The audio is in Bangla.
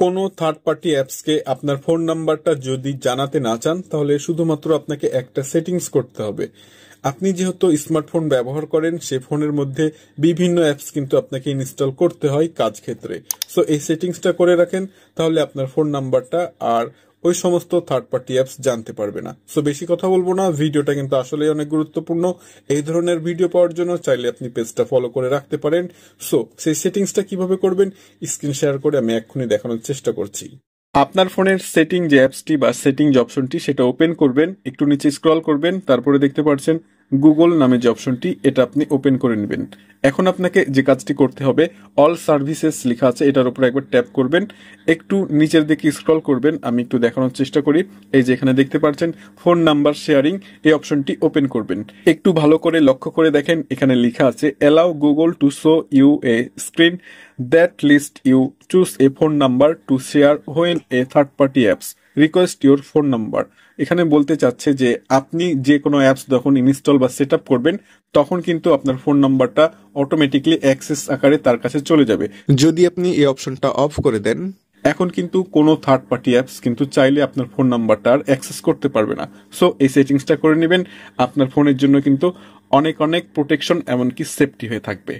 কোনো থার্ড পার্টি অ্যাপসকে আপনার ফোন নাম্বারটা যদি জানাতে না চান তাহলে শুধুমাত্র আপনাকে একটা সেটিংস করতে হবে। আপনি যেহেতু স্মার্টফোন ব্যবহার করেন, সে ফোনের মধ্যে বিভিন্ন অ্যাপস কিন্তু আপনাকে ইনস্টল করতে হয় কাজ ক্ষেত্রে। সো এই সেটিংসটা করে রাখেন, তাহলে আপনার ফোন নাম্বারটা আর ওই সমস্ত থার্ড পার্টি অ্যাপস জানতে পারবে না। সো বেশি কথা বলবো না, ভিডিওটা কিন্তু আসলে অনেক গুরুত্বপূর্ণ। এই ধরনের ভিডিও পাওয়ার জন্য চাইলে আপনি পেজটা ফলো করে রাখতে পারেন। সো সেই সেটিংসটা কিভাবে করবেন স্ক্রিন শেয়ার করে আমি এক্ষুনি দেখানোর চেষ্টা করছি। আপনার ফোনের সেটিং যে অ্যাপসটি বা সেটিং যে অপশনটি সেটা ওপেন করবেন, একটু নিচে স্ক্রল করবেন, তারপরে দেখতে পাচ্ছেন গুগল নামে যে অপশনটি, এটা আপনি ওপেন করে নেবেন। এখন আপনাকে যে কাজটি করতে হবে, অল সার্ভিসেস লেখা আছে এটার উপর একবার ট্যাপ করবেন, একটু নিচের দিকে স্ক্রল করবেন, আমি একটু দেখানোর চেষ্টা করি। এই যে এখানে দেখতে পাচ্ছেন ফোন নাম্বার শেয়ারিং, এই অপশনটি ওপেন করবেন। একটু ভালো করে লক্ষ্য করে দেখেন, এখানে লেখা আছে allow Google to show you a screen that list you choose a phone number to share when a third party apps request your phone number. এখানে বলতে চাচ্ছে যে আপনি যে কোনো অ্যাপস যখন ইনস্টল বা সেট আপ করবেন তখন কিন্তু আপনার ফোন নাম্বারটা অটোমেটিকলি অ্যাক্সেস আকারে তার কাছে চলে যাবে। যদি আপনি এই অপশনটা অফ করে দেন, এখন কিন্তু কোনো থার্ড পার্টি অ্যাপস কিন্তু চাইলে আপনার ফোন নাম্বারটা আর অ্যাক্সেস করতে পারবে না। সো এই সেটিংসটা করে নেবেন, আপনার ফোনের জন্য কিন্তু অনেক অনেক প্রোটেকশন এমনকি সেফটি হয়ে থাকবে।